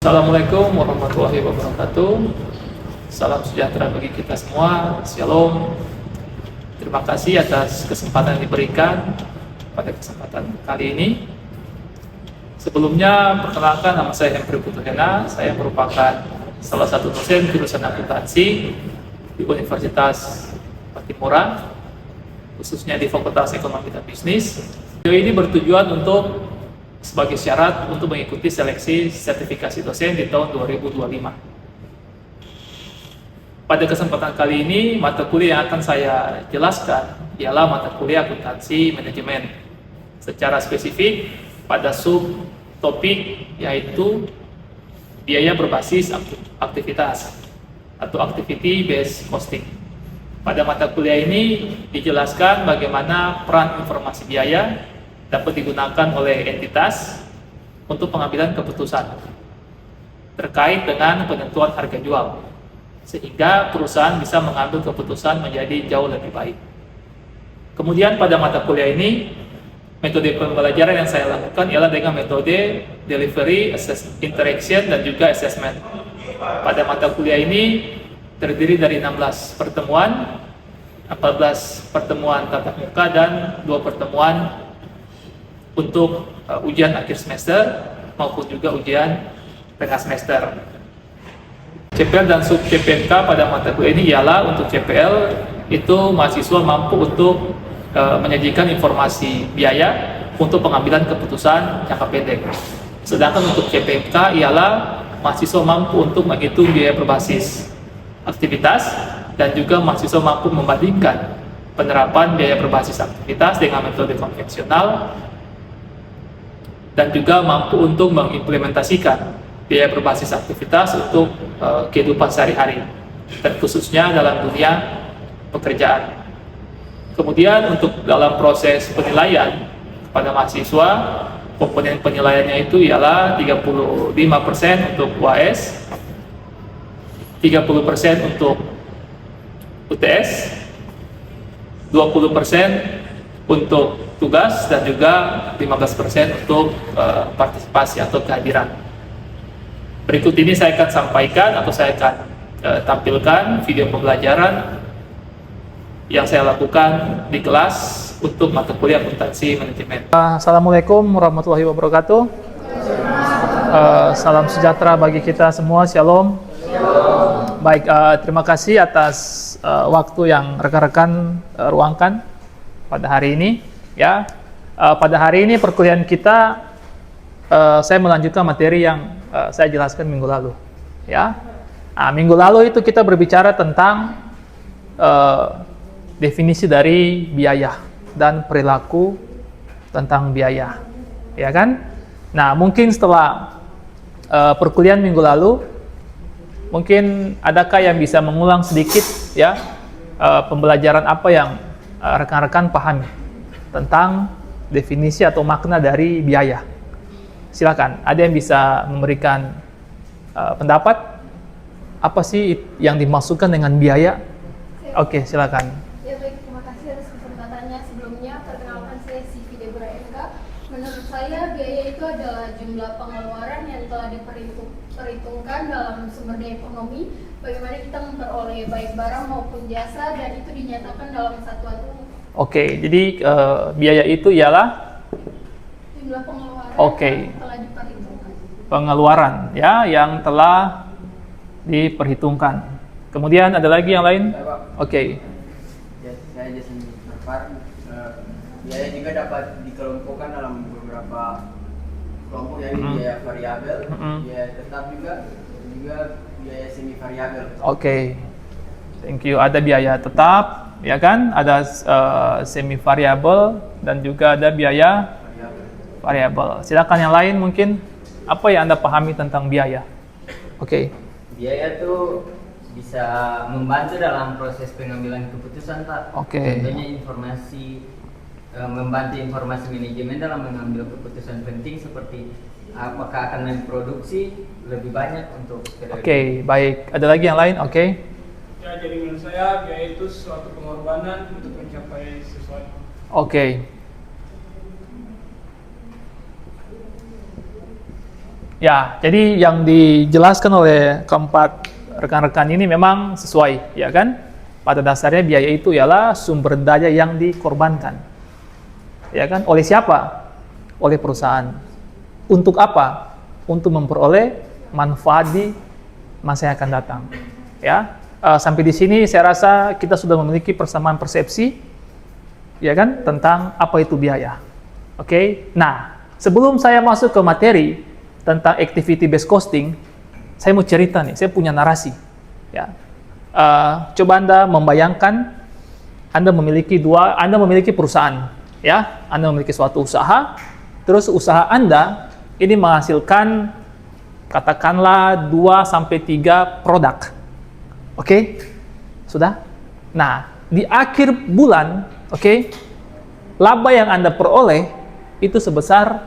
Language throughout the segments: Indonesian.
Assalamualaikum warahmatullahi wabarakatuh. Salam sejahtera bagi kita semua. Shalom. Terima kasih atas kesempatan yang diberikan pada kesempatan kali ini. Sebelumnya, perkenalkan, nama saya Hempri Putuhena. Saya merupakan salah satu dosen jurusan akuntansi di Universitas Patimura, khususnya di Fakultas Ekonomi dan Bisnis. Video ini bertujuan untuk sebagai syarat untuk mengikuti seleksi sertifikasi dosen di tahun 2025. Pada kesempatan kali ini, mata kuliah yang akan saya jelaskan ialah mata kuliah akuntansi manajemen. Secara spesifik pada subtopik yaitu biaya berbasis aktivitas atau activity based costing. Pada mata kuliah ini dijelaskan bagaimana peran informasi biaya dapat digunakan oleh entitas untuk pengambilan keputusan terkait dengan penentuan harga jual, sehingga perusahaan bisa mengambil keputusan menjadi jauh lebih baik. Kemudian pada mata kuliah ini, metode pembelajaran yang saya lakukan ialah dengan metode delivery, interaction, dan juga assessment. Pada mata kuliah ini terdiri dari 16 pertemuan, 14 pertemuan tatap muka, dan 2 pertemuan untuk ujian akhir semester maupun juga ujian tengah semester. CPL dan sub CPNK pada mata kuliah ini ialah untuk CPL itu mahasiswa mampu untuk menyajikan informasi biaya untuk pengambilan keputusan jangka pendek. Sedangkan untuk CPNK ialah mahasiswa mampu untuk menghitung biaya berbasis aktivitas dan juga mahasiswa mampu membandingkan penerapan biaya berbasis aktivitas dengan metode konvensional dan juga mampu untuk mengimplementasikan biaya berbasis aktivitas untuk kehidupan sehari-hari dan khususnya dalam dunia pekerjaan. Kemudian untuk dalam proses penilaian pada mahasiswa, komponen penilaiannya itu ialah 35% untuk UAS, 30% untuk UTS, 20% untuk tugas, dan juga 15% untuk partisipasi atau kehadiran. Berikut ini saya akan sampaikan atau saya akan tampilkan video pembelajaran yang saya lakukan di kelas untuk mata kuliah akuntansi manajemen. Assalamualaikum warahmatullahi wabarakatuh. Salam sejahtera bagi kita semua. Shalom. Baik, terima kasih atas waktu yang rekan-rekan ruangkan pada hari ini. Ya, pada hari ini perkuliahan kita saya melanjutkan materi yang saya jelaskan minggu lalu. Ya, minggu lalu itu kita berbicara tentang definisi dari biaya dan perilaku tentang biaya, ya kan? Nah, mungkin setelah perkuliahan minggu lalu, mungkin adakah yang bisa mengulang sedikit ya pembelajaran apa yang rekan-rekan pahami tentang definisi atau makna dari biaya? Silakan, ada yang bisa memberikan pendapat apa sih yang dimaksudkan dengan biaya? Oke, silakan. Ya baik, terima kasih atas kesempatannya. Sebelumnya, perkenalkan saya Sivi Deborah MK. Menurut saya, biaya itu adalah jumlah pengeluaran yang telah diperhitungkan dalam sumber daya ekonomi, bagaimana kita memperoleh baik barang maupun jasa, dan itu dinyatakan dalam satuan umum. Oke, jadi biaya itu ialah Jumlah pengeluaran yang telah diperhitungkan. Pengeluaran ya yang telah diperhitungkan. Kemudian ada lagi yang lain? Oke. Ya, saya Jason Marfar. Biaya juga dapat dikelompokkan dalam beberapa kelompok, yaitu biaya variabel, biaya tetap juga biaya semi variabel. Oke. Thank you. Ada biaya tetap, ya kan? Ada semi variabel dan juga ada biaya variabel. Silakan yang lain mungkin apa yang Anda pahami tentang biaya? Oke. Biaya itu bisa membantu dalam proses pengambilan keputusan, Pak. Oke. Contohnya membantu informasi manajemen dalam mengambil keputusan penting seperti apakah akan memproduksi lebih banyak untuk Oke, baik. Ada lagi yang lain? Oke. Ya, jadi menurut saya biaya itu suatu pengorbanan untuk mencapai sesuatu. Oke. Ya, jadi yang dijelaskan oleh keempat rekan-rekan ini memang sesuai, ya kan? Pada dasarnya biaya itu ialah sumber daya yang dikorbankan. Ya kan? Oleh siapa? Oleh perusahaan. Untuk apa? Untuk memperoleh manfaat di masa yang akan datang. Ya. Sampai di sini saya rasa kita sudah memiliki persamaan persepsi, ya kan, tentang apa itu biaya. Oke. Nah, sebelum saya masuk ke materi tentang activity based costing, saya mau cerita nih, saya punya narasi. Ya. Coba Anda membayangkan Anda memiliki perusahaan, ya, Anda memiliki suatu usaha, terus usaha Anda ini menghasilkan katakanlah 2 sampai 3 produk. Oke? Sudah? Nah, di akhir bulan, oke, laba yang Anda peroleh itu sebesar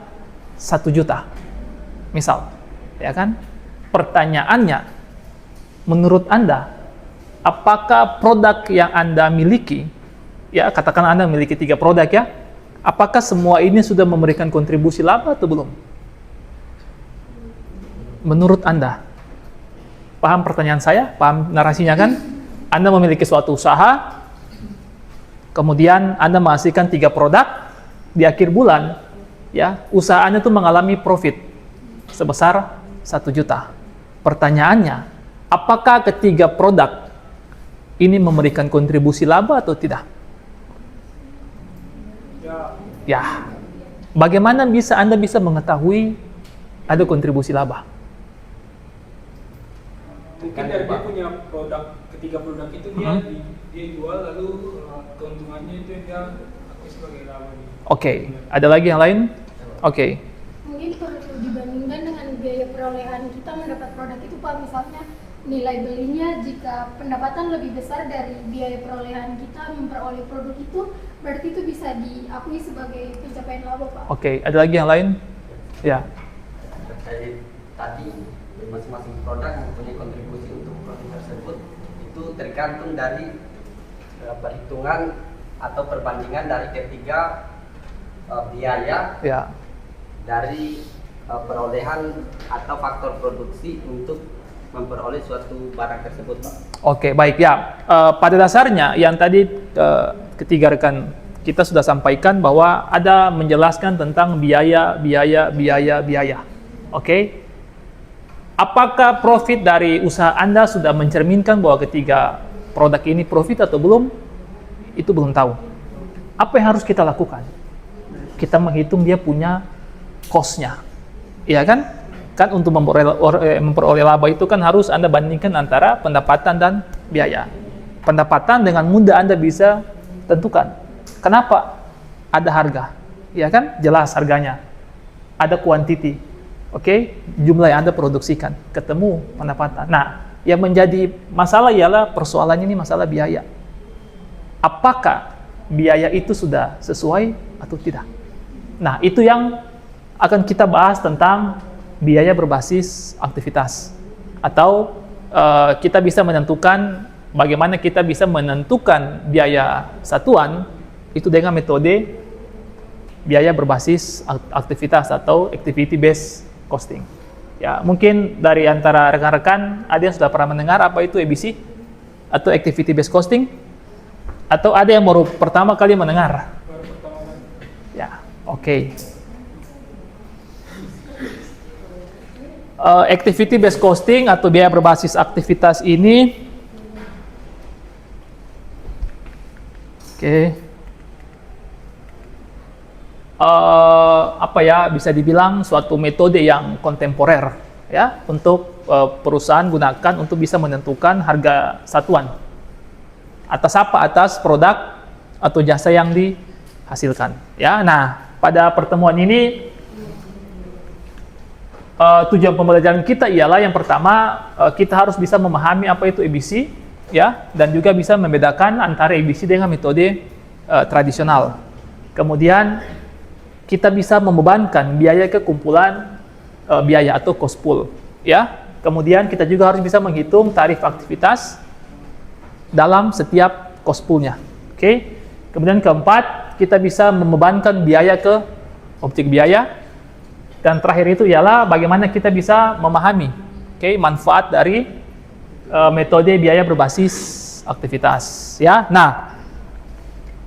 1 juta. Misal, ya kan? Pertanyaannya, menurut Anda, apakah produk yang Anda miliki, ya katakan Anda memiliki 3 produk ya, apakah semua ini sudah memberikan kontribusi laba atau belum? Menurut Anda, paham pertanyaan saya? Paham narasinya kan? Anda memiliki suatu usaha, kemudian Anda menghasilkan 3 produk, di akhir bulan, ya usaha Anda itu mengalami profit sebesar 1 juta. Pertanyaannya, apakah ketiga produk ini memberikan kontribusi laba atau tidak? Ya. Bagaimana Anda bisa mengetahui ada kontribusi laba? Mungkin dari dia punya ketiga produk itu dia jual, lalu keuntungannya itu dia pakai sebagai laba. Oke. Ada lagi yang lain? Oke. Mungkin perlu dibandingkan dengan biaya perolehan kita mendapat produk itu, Pak. Misalnya nilai belinya, jika pendapatan lebih besar dari biaya perolehan kita memperoleh produk itu, berarti itu bisa diakui sebagai pencapaian laba, Pak. Oke, ada lagi yang lain? Ya. Terkait tadi, masing-masing produk mempunyai kontribusi untuk produk tersebut, itu tergantung dari perhitungan atau perbandingan dari ketiga biaya Ya. dari perolehan atau faktor produksi untuk memperoleh suatu barang tersebut, Pak. Oke, baik ya. Pada dasarnya yang tadi ketiga rekan kita sudah sampaikan bahwa ada menjelaskan tentang biaya. Oke. Apakah profit dari usaha Anda sudah mencerminkan bahwa ketiga produk ini profit atau belum? Itu belum tahu. Apa yang harus kita lakukan? Kita menghitung dia punya cost-nya. Iya kan? Kan untuk memperoleh laba itu kan harus Anda bandingkan antara pendapatan dan biaya. Pendapatan dengan mudah Anda bisa tentukan. Kenapa? Ada harga. Ya kan? Jelas harganya. Ada quantity. Oke? Jumlah yang Anda produksikan. Ketemu pendapatan. Nah, yang menjadi masalah ialah persoalannya ini masalah biaya. Apakah biaya itu sudah sesuai atau tidak? Nah, itu yang akan kita bahas tentang biaya berbasis aktivitas, atau kita bisa menentukan bagaimana kita bisa menentukan biaya satuan itu dengan metode biaya berbasis aktivitas atau activity based costing. Ya, mungkin dari antara rekan-rekan ada yang sudah pernah mendengar apa itu ABC atau activity based costing, atau ada yang baru pertama kali mendengar? Ya, oke. Activity based costing atau biaya berbasis aktivitas ini apa ya, bisa dibilang suatu metode yang kontemporer ya untuk perusahaan gunakan untuk bisa menentukan harga satuan atas produk atau jasa yang dihasilkan ya. Nah, pada pertemuan ini tujuan pembelajaran kita ialah yang pertama, kita harus bisa memahami apa itu ABC ya, dan juga bisa membedakan antara ABC dengan metode tradisional. Kemudian kita bisa membebankan biaya ke kumpulan biaya atau cost pool ya. Kemudian kita juga harus bisa menghitung tarif aktivitas dalam setiap cost poolnya. Oke. Kemudian keempat, kita bisa membebankan biaya ke objek biaya. Dan terakhir itu ialah bagaimana kita bisa memahami manfaat dari metode biaya berbasis aktivitas. Ya, nah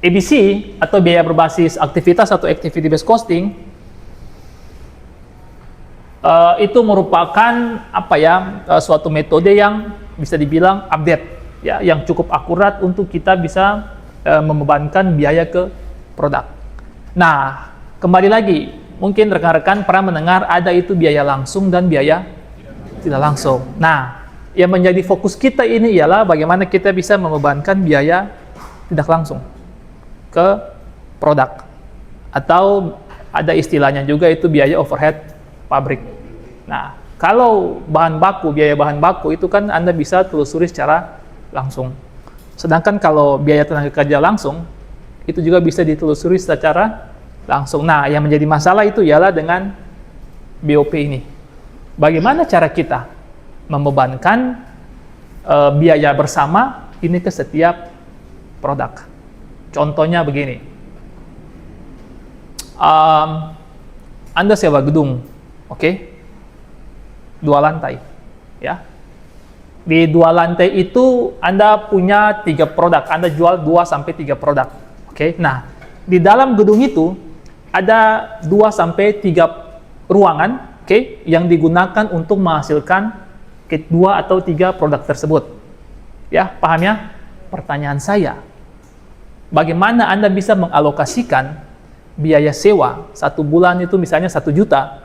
ABC atau biaya berbasis aktivitas atau activity based costing itu merupakan suatu metode yang bisa dibilang update, ya, yang cukup akurat untuk kita bisa membebankan biaya ke produk. Nah, kembali lagi, mungkin rekan-rekan pernah mendengar ada itu biaya langsung dan biaya tidak langsung. Nah, yang menjadi fokus kita ini ialah bagaimana kita bisa membebankan biaya tidak langsung ke produk, atau ada istilahnya juga itu biaya overhead pabrik. Nah, kalau biaya bahan baku itu kan Anda bisa telusuri secara langsung. Sedangkan kalau biaya tenaga kerja langsung, itu juga bisa ditelusuri secara langsung. Nah, yang menjadi masalah itu ialah dengan BOP ini. Bagaimana cara kita membebankan biaya bersama ini ke setiap produk? Contohnya begini. Anda sewa gedung, oke? 2 lantai, ya. Di 2 lantai itu Anda punya 3 produk, Anda jual 2-3 produk. Oke. Nah, di dalam gedung itu ada 2-3 ruangan, oke, yang digunakan untuk menghasilkan 2 atau 3 produk tersebut. Ya, paham ya? Pertanyaan saya, bagaimana Anda bisa mengalokasikan biaya sewa 1 bulan itu misalnya 1 juta,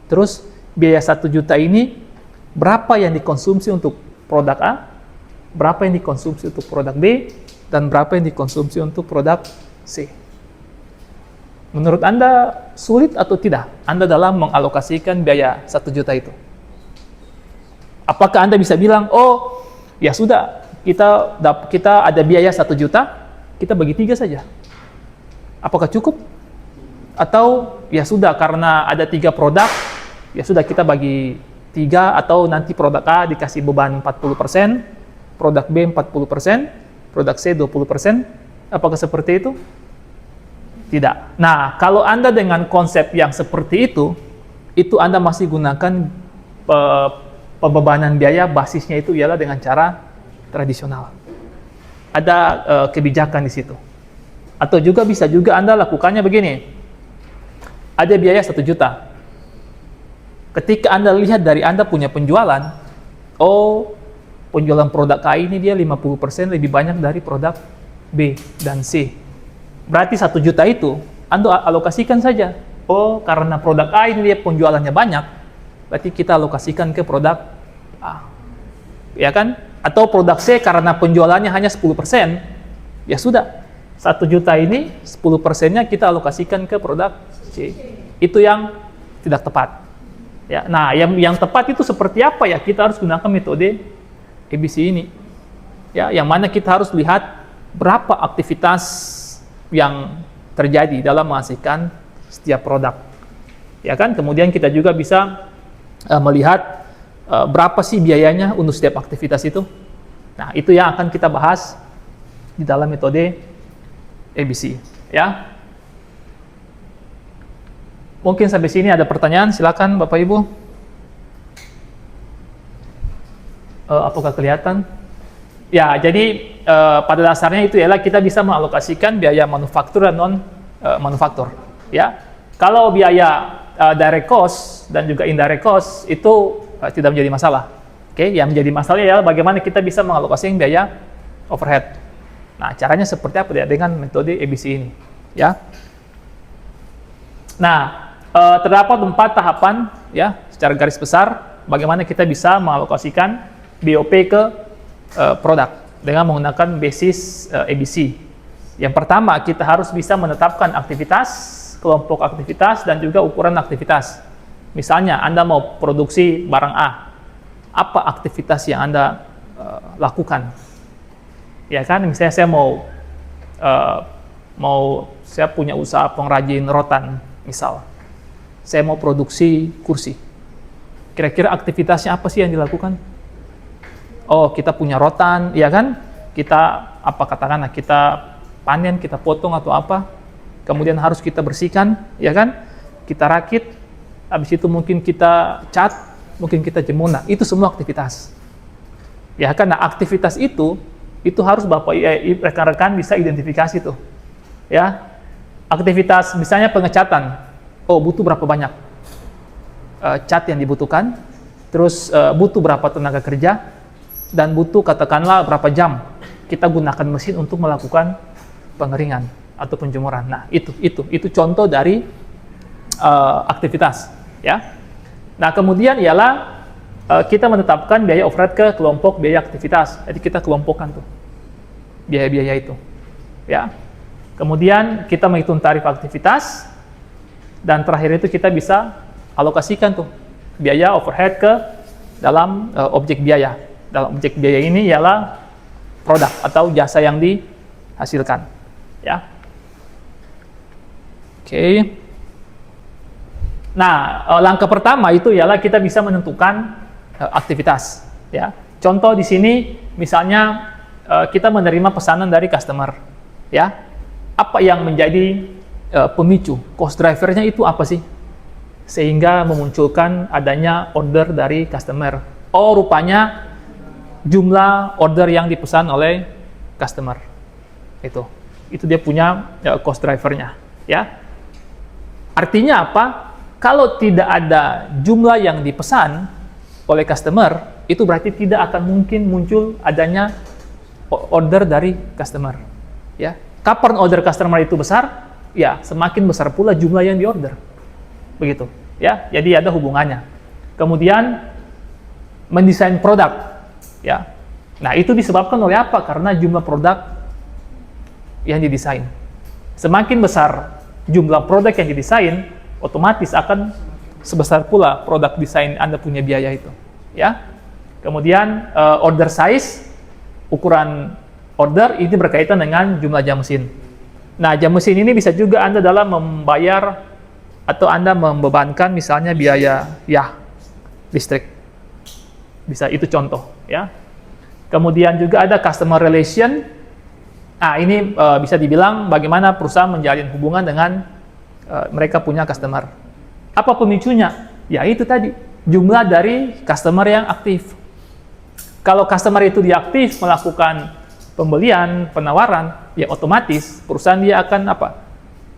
terus biaya 1 juta ini berapa yang dikonsumsi untuk produk A, berapa yang dikonsumsi untuk produk B, dan berapa yang dikonsumsi untuk produk C. Menurut Anda sulit atau tidak Anda dalam mengalokasikan biaya 1 juta itu? Apakah Anda bisa bilang, oh ya sudah, kita ada biaya 1 juta, kita bagi 3 saja. Apakah cukup? Atau ya sudah, karena ada 3 produk, ya sudah kita bagi 3, atau nanti produk A dikasih beban 40%, produk B 40%, produk C 20%. Apakah seperti itu? Tidak. Nah, kalau Anda dengan konsep yang seperti itu Anda masih gunakan pembebanan biaya basisnya itu ialah dengan cara tradisional. Ada kebijakan di situ. Atau juga bisa juga Anda lakukannya begini. Ada biaya 1 juta. Ketika Anda lihat dari Anda punya penjualan, oh, penjualan produk A ini dia 50% lebih banyak dari produk B dan C. Berarti 1 juta itu Anda alokasikan saja. Oh, karena produk A ini dia penjualannya banyak, berarti kita alokasikan ke produk A. Ya kan? Atau produk C karena penjualannya hanya 10%, ya sudah, 1 juta ini 10%-nya kita alokasikan ke produk C. Itu yang tidak tepat. Ya, nah, yang tepat itu seperti apa ya? Kita harus gunakan metode ABC ini. Ya, yang mana kita harus lihat berapa aktivitas yang terjadi dalam menghasilkan setiap produk. Ya kan? Kemudian kita juga bisa melihat berapa sih biayanya untuk setiap aktivitas itu. Nah, itu yang akan kita bahas di dalam metode ABC, ya. Mungkin sampai sini ada pertanyaan, silakan Bapak Ibu. Apakah kelihatan? Ya, jadi pada dasarnya itu ialah kita bisa mengalokasikan biaya manufaktur dan non manufaktur. Ya, kalau biaya direct cost dan juga indirect cost itu tidak menjadi masalah. Oke, yang menjadi masalah ialah bagaimana kita bisa mengalokasikan biaya overhead. Nah, caranya seperti apa ya dengan metode ABC ini? Ya. Nah, terdapat 4 tahapan ya secara garis besar bagaimana kita bisa mengalokasikan BOP ke produk dengan menggunakan basis ABC. Yang pertama, kita harus bisa menetapkan aktivitas, kelompok aktivitas, dan juga ukuran aktivitas. Misalnya Anda mau produksi barang A, apa aktivitas yang Anda lakukan? Ya kan, misalnya saya saya punya usaha pengrajin rotan, misal. Saya mau produksi kursi. Kira-kira aktivitasnya apa sih yang dilakukan? Oh, kita punya rotan, ya kan? Kita katakanlah kita panen, kita potong atau apa? Kemudian harus kita bersihkan, ya kan? Kita rakit, habis itu mungkin kita cat, mungkin kita jemur. Nah, itu semua aktivitas. Ya, karena aktivitas itu harus Bapak rekan-rekan bisa identifikasi tuh. Ya. Aktivitas misalnya pengecatan. Oh, butuh berapa banyak cat yang dibutuhkan? Terus butuh berapa tenaga kerja? Dan butuh katakanlah berapa jam kita gunakan mesin untuk melakukan pengeringan atau penjemuran. Nah, itu contoh dari aktivitas, ya. Nah, kemudian ialah kita menetapkan biaya overhead ke kelompok biaya aktivitas. Jadi kita kelompokkan tuh biaya-biaya itu, ya. Kemudian kita menghitung tarif aktivitas, dan terakhir itu kita bisa alokasikan tuh biaya overhead ke dalam objek biaya. Dalam objek biaya ini ialah produk atau jasa yang dihasilkan, ya. Oke. Nah, langkah pertama itu ialah kita bisa menentukan aktivitas, ya. Contoh di sini misalnya kita menerima pesanan dari customer, ya. Apa yang menjadi pemicu, cost drivernya itu apa sih? Sehingga memunculkan adanya order dari customer. Oh, rupanya jumlah order yang dipesan oleh customer. Itu dia punya cost drivernya, ya. Artinya apa? Kalau tidak ada jumlah yang dipesan oleh customer, itu berarti tidak akan mungkin muncul adanya order dari customer, ya. Kapan order customer itu besar? Ya, semakin besar pula jumlah yang diorder. Begitu, ya. Jadi ada hubungannya. Kemudian mendesain produk, ya. Nah, itu disebabkan oleh apa? Karena jumlah produk yang didesain. Semakin besar jumlah produk yang didesain, otomatis akan sebesar pula produk desain Anda punya biaya itu, ya. Kemudian order size, ukuran order ini berkaitan dengan jumlah jam mesin. Nah, jam mesin ini bisa juga Anda dalam membayar atau Anda membebankan misalnya biaya listrik. Bisa, itu contoh, ya. Kemudian juga ada customer relation. Nah, ini bisa dibilang bagaimana perusahaan menjalin hubungan dengan mereka punya customer. Apa pemicunya? Ya, itu tadi, jumlah dari customer yang aktif. Kalau customer itu diaktif melakukan pembelian, penawaran, ya otomatis perusahaan dia akan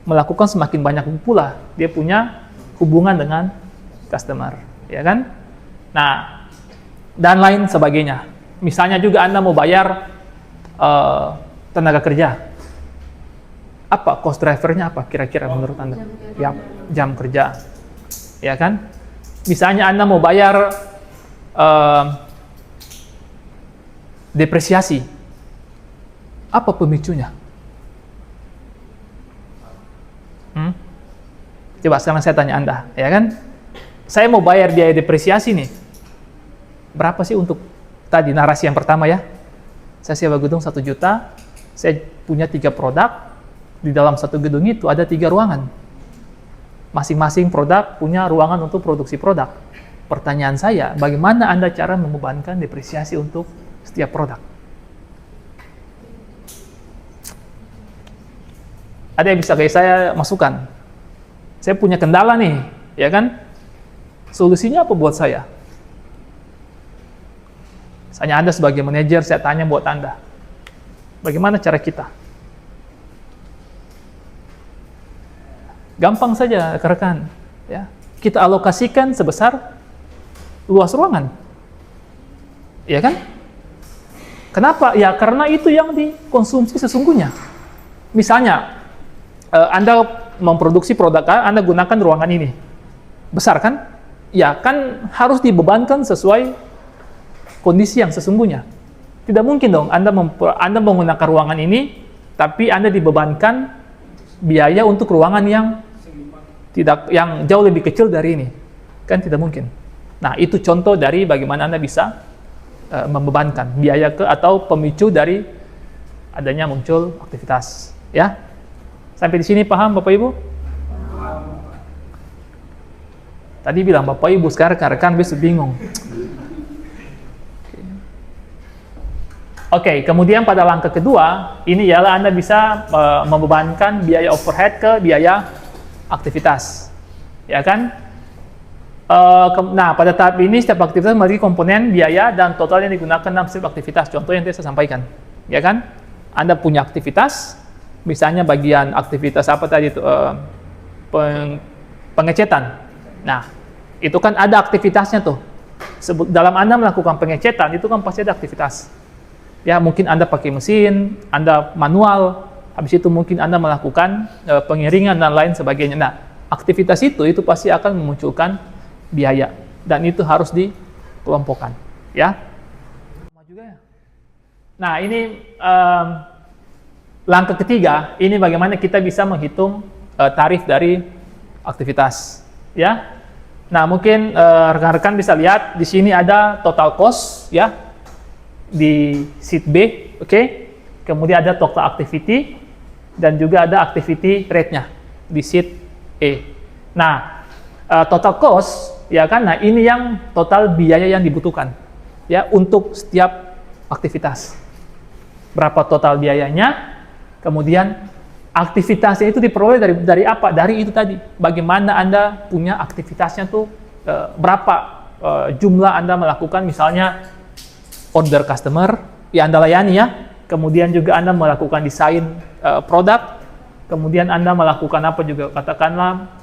melakukan semakin banyak pula dia punya hubungan dengan customer, ya kan? Nah, dan lain sebagainya. Misalnya juga Anda mau bayar tenaga kerja. Apa cost drivernya apa kira-kira menurut Anda? Ya, jam kerja. Ya kan? Misalnya Anda mau bayar depresiasi. Apa pemicunya? Coba sekarang saya tanya Anda, ya kan? Saya mau bayar biaya depresiasi nih. Berapa sih untuk tadi narasi yang pertama, ya? Saya sewa gedung 1 juta, saya punya 3 produk, di dalam satu gedung itu ada 3 ruangan. Masing-masing produk punya ruangan untuk produksi produk. Pertanyaan saya, bagaimana Anda cara membebankan depresiasi untuk setiap produk? Ada yang bisa kayak saya masukkan? Saya punya kendala nih, ya kan? Solusinya apa buat saya? Misalnya Anda sebagai manajer, saya tanya buat Anda, bagaimana cara kita? Gampang saja, rekan-rekan, ya. Kita alokasikan sebesar luas ruangan, ya kan? Kenapa? Ya karena itu yang dikonsumsi sesungguhnya. Misalnya, Anda memproduksi produk A, Anda gunakan ruangan ini. Besar kan? Ya kan harus dibebankan sesuai kondisi yang sesungguhnya. Tidak mungkin dong Anda menggunakan ruangan ini, tapi Anda dibebankan biaya untuk ruangan yang jauh lebih kecil dari ini. Kan tidak mungkin. Nah, itu contoh dari bagaimana Anda bisa membebankan biaya atau pemicu dari adanya muncul aktivitas, ya. Sampai di sini paham Bapak Ibu? Tadi bilang Bapak Ibu, sekarang rekan-rekan besok bingung. Oke, kemudian pada langkah kedua, ini ialah Anda bisa membebankan biaya overhead ke biaya aktivitas. Ya kan? Nah, pada tahap ini setiap aktivitas memiliki komponen biaya dan total yang digunakan dalam setiap aktivitas. Contoh yang tadi saya sampaikan, ya kan? Anda punya aktivitas, misalnya bagian aktivitas apa tadi itu pengecetan. Nah, itu kan ada aktivitasnya tuh. Dalam Anda melakukan pengecetan itu kan pasti ada aktivitas. Ya, mungkin Anda pakai mesin, Anda manual, habis itu mungkin Anda melakukan pengiringan dan lain sebagainya. Nah, aktivitas itu pasti akan memunculkan biaya dan itu harus dikelompokkan, ya. Nah, ini langkah ketiga, ini bagaimana kita bisa menghitung tarif dari aktivitas, ya. Nah, mungkin rekan-rekan bisa lihat di sini ada total cost, ya, di sheet B, oke. Kemudian ada total activity dan juga ada activity rate-nya di sheet E. Nah, total cost, ya kan? Nah, ini yang total biaya yang dibutuhkan, ya, untuk setiap aktivitas. Berapa total biayanya? Kemudian aktivitasnya itu diperoleh dari apa? Dari itu tadi. Bagaimana Anda punya aktivitasnya tuh, berapa jumlah Anda melakukan, misalnya order customer yang Anda layani, ya. Kemudian juga Anda melakukan desain produk. Kemudian Anda melakukan apa juga, katakanlah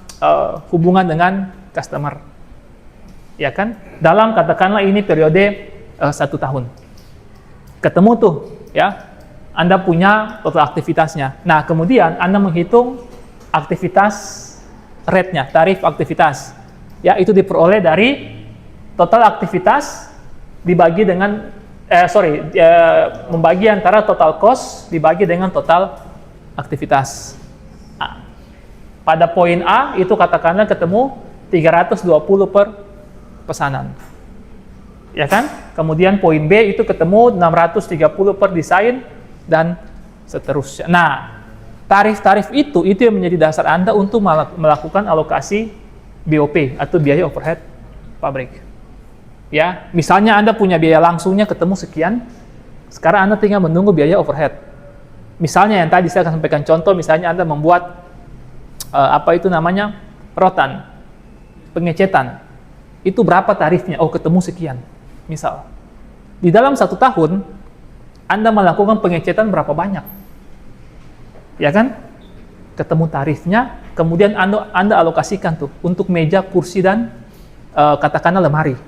hubungan dengan customer, ya kan? Dalam katakanlah ini periode 1 tahun. Ketemu tuh, ya. Anda punya total aktivitasnya. Nah, kemudian Anda menghitung aktivitas rate-nya, tarif aktivitas. Ya, itu diperoleh dari total aktivitas dibagi dengan membagi antara total cost dibagi dengan total aktivitas. Nah, pada poin A itu katakanlah ketemu 320 per pesanan. Ya kan? Kemudian poin B itu ketemu 630 per desain dan seterusnya. Nah, tarif-tarif itu yang menjadi dasar Anda untuk melakukan alokasi BOP atau biaya overhead pabrik. Ya, misalnya Anda punya biaya langsungnya ketemu sekian, sekarang Anda tinggal menunggu biaya overhead. Misalnya yang tadi saya akan sampaikan contoh, misalnya Anda membuat rotan, pengecetan. Itu berapa tarifnya? Oh, ketemu sekian. Misal, di dalam 1 tahun Anda melakukan pengecetan berapa banyak? Ya kan? Ketemu tarifnya, kemudian Anda alokasikan tuh untuk meja, kursi, dan katakanlah lemari.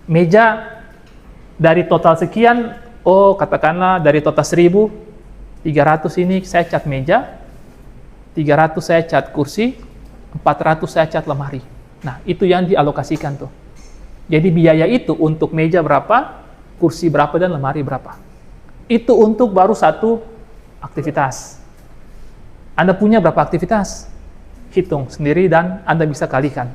Meja dari total sekian, katakanlah dari total 1.000, 300 ini saya cat meja, 300 saya cat kursi, 400 saya cat lemari. Nah, itu yang dialokasikan tuh. Jadi biaya itu untuk meja berapa, kursi berapa, dan lemari berapa. Itu untuk baru 1 aktivitas. Anda punya berapa aktivitas? Hitung sendiri dan Anda bisa kalikan.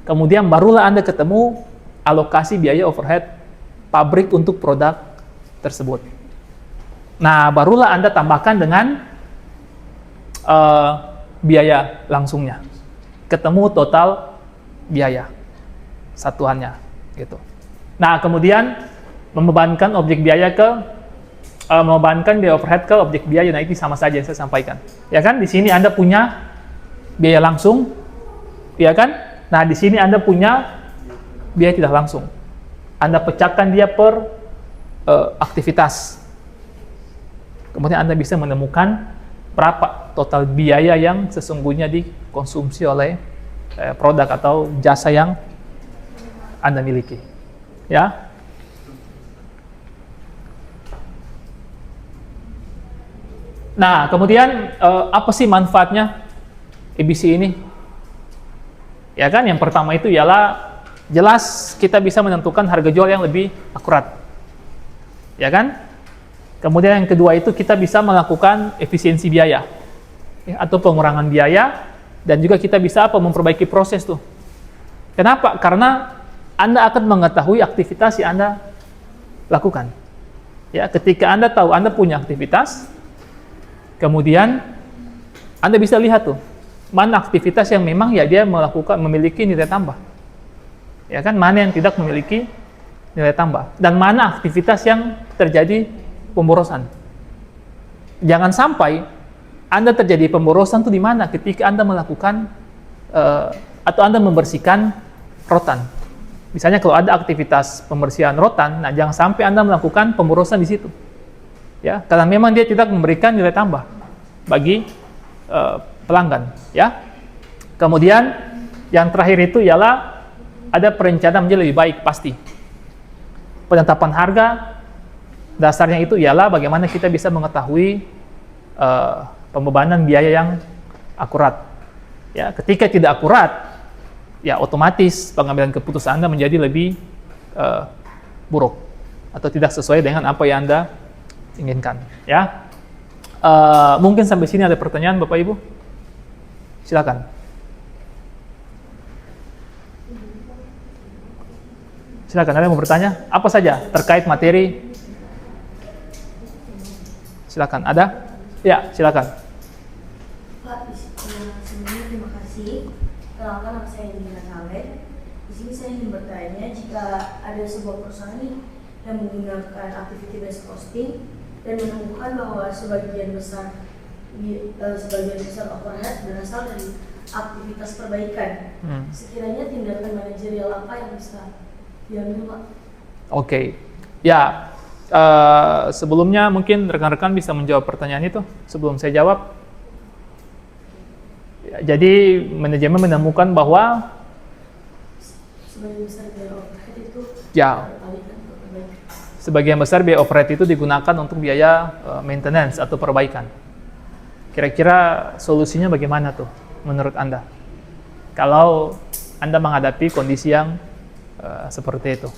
Kemudian barulah Anda ketemu alokasi biaya overhead pabrik untuk produk tersebut. Nah, barulah Anda tambahkan dengan biaya langsungnya. Ketemu total biaya satuannya, gitu. Nah, kemudian membebankan objek biaya membebankan biaya overhead ke objek biaya. Nah, ini sama saja yang saya sampaikan. Ya kan? Di sini Anda punya biaya langsung, ya kan? Nah, di sini Anda punya biaya tidak langsung. Anda pecahkan dia per aktivitas. Kemudian Anda bisa menemukan berapa total biaya yang sesungguhnya dikonsumsi oleh produk atau jasa yang Anda miliki. Ya. Nah, kemudian apa sih manfaatnya EBC ini? Ya kan, yang pertama itu ialah jelas kita bisa menentukan harga jual yang lebih akurat. Ya kan? Kemudian yang kedua itu kita bisa melakukan efisiensi biaya, ya, atau pengurangan biaya, dan juga kita bisa memperbaiki proses tuh. Kenapa? Karena Anda akan mengetahui aktivitas yang Anda lakukan. Ya, ketika Anda tahu Anda punya aktivitas, kemudian Anda bisa lihat tuh mana aktivitas yang memang ya dia memiliki nilai tambah. Ya kan, mana yang tidak memiliki nilai tambah, dan mana aktivitas yang terjadi pemborosan. Jangan sampai Anda terjadi pemborosan tuh di mana? Ketika Anda melakukan atau Anda membersihkan rotan. Misalnya kalau ada aktivitas pembersihan rotan, nah jangan sampai Anda melakukan pemborosan di situ. Ya, karena memang dia tidak memberikan nilai tambah bagi pelanggan, ya. Kemudian yang terakhir itu ialah ada perencanaan menjadi lebih baik pasti. Penetapan harga dasarnya itu ialah bagaimana kita bisa mengetahui pembebanan biaya yang akurat. Ya, ketika tidak akurat, ya otomatis pengambilan keputusan Anda menjadi lebih buruk atau tidak sesuai dengan apa yang Anda inginkan. Ya, mungkin sampai sini ada pertanyaan, Bapak Ibu? Silakan. Silakan, ada yang mau bertanya? Apa saja terkait materi? Silakan, ada? Ya, silakan. Pak, sebelumnya terima kasih. Kenalkan, nama saya Indra Saleh. Di sini saya ingin bertanya, jika ada sebuah perusahaan yang menggunakan activity based costing dan menemukan bahwa sebagian besar overhead berasal dari aktivitas perbaikan, sekiranya tindakan manajerial apa yang bisa diambil, Pak? Oke. Ya, sebelumnya mungkin rekan-rekan bisa menjawab pertanyaan itu sebelum saya jawab. Ya, jadi manajemen menemukan bahwa sebagian besar biaya overhead itu sebagian besar biaya overhead itu digunakan untuk biaya maintenance atau perbaikan. Kira-kira solusinya bagaimana tuh menurut Anda? Kalau Anda menghadapi kondisi yang seperti itu.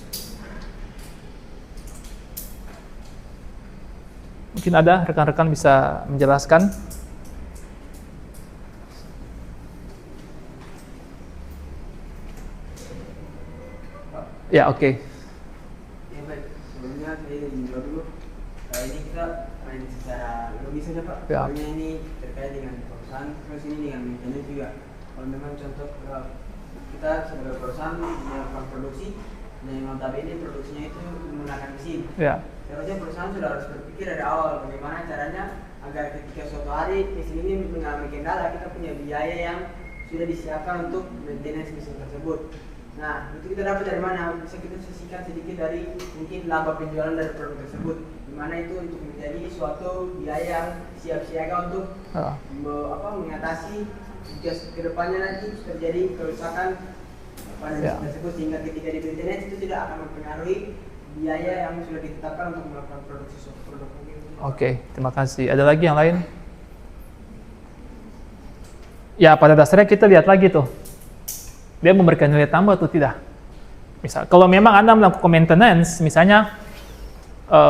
Mungkin ada rekan-rekan bisa menjelaskan. Ya, oke. Ya baik, sebelumnya saya ingin menjawab dulu. Ini kita main secara logis saja Pak. Ya. Soalnya ini terkait dengan perusahaan, terus ini dengan maintenance juga. Kalau memang contoh kita sebagai perusahaan melakukan produksi, dan yang notabene produksinya itu menggunakan mesin. Ya. Seharusnya perusahaan sudah harus berpikir dari awal bagaimana caranya agar ketika suatu hari mesin ini mengalami kendala, kita punya biaya yang sudah disiapkan untuk maintenance mesin tersebut. Nah, itu kita dapat dari mana? Bisa kita sisihkan sedikit dari mungkin laba penjualan dari produk tersebut, di mana itu untuk menjadi suatu biaya yang siap siaga untuk mengatasi jika kedepannya nanti terjadi kerusakan pada mesin tersebut, sehingga ketika di maintenance itu tidak akan mempengaruhi biaya yang sudah ditetapkan untuk melakukan produksi suatu produk. Oke, terima kasih. Ada lagi yang lain? Ya, pada dasarnya kita lihat lagi tuh. Dia memberikan nilai tambah atau tidak. Misal, kalau memang Anda melakukan maintenance, misalnya,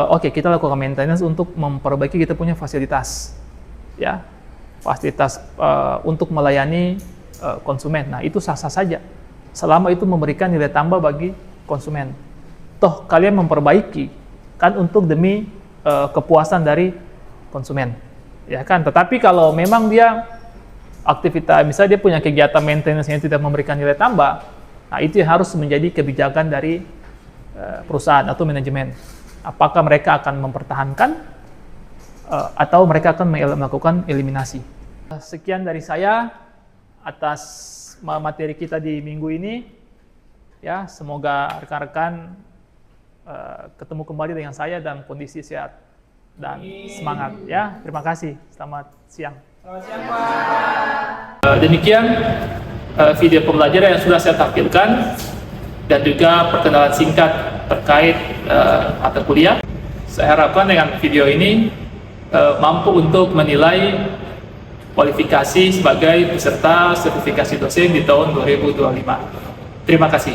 oke, kita lakukan maintenance untuk memperbaiki kita punya fasilitas. Ya, fasilitas untuk melayani konsumen. Nah, itu sah-sah saja. Selama itu memberikan nilai tambah bagi konsumen. Toh, kalian memperbaiki, kan untuk demi kepuasan dari konsumen. Ya kan? Tetapi kalau memang dia aktivitas, misalnya dia punya kegiatan maintenance yang tidak memberikan nilai tambah, nah itu yang harus menjadi kebijakan dari perusahaan atau manajemen. Apakah mereka akan mempertahankan atau mereka akan melakukan eliminasi. Sekian dari saya atas materi kita di minggu ini. Ya, semoga rekan-rekan ketemu kembali dengan saya dalam kondisi sehat dan semangat. Ya, terima kasih. Selamat siang. Selamat siang, Pak. Demikian video pembelajaran yang sudah saya tampilkan dan juga perkenalan singkat terkait mata kuliah. Saya harapkan dengan video ini mampu untuk menilai kualifikasi sebagai peserta sertifikasi dosen di tahun 2025. Terima kasih.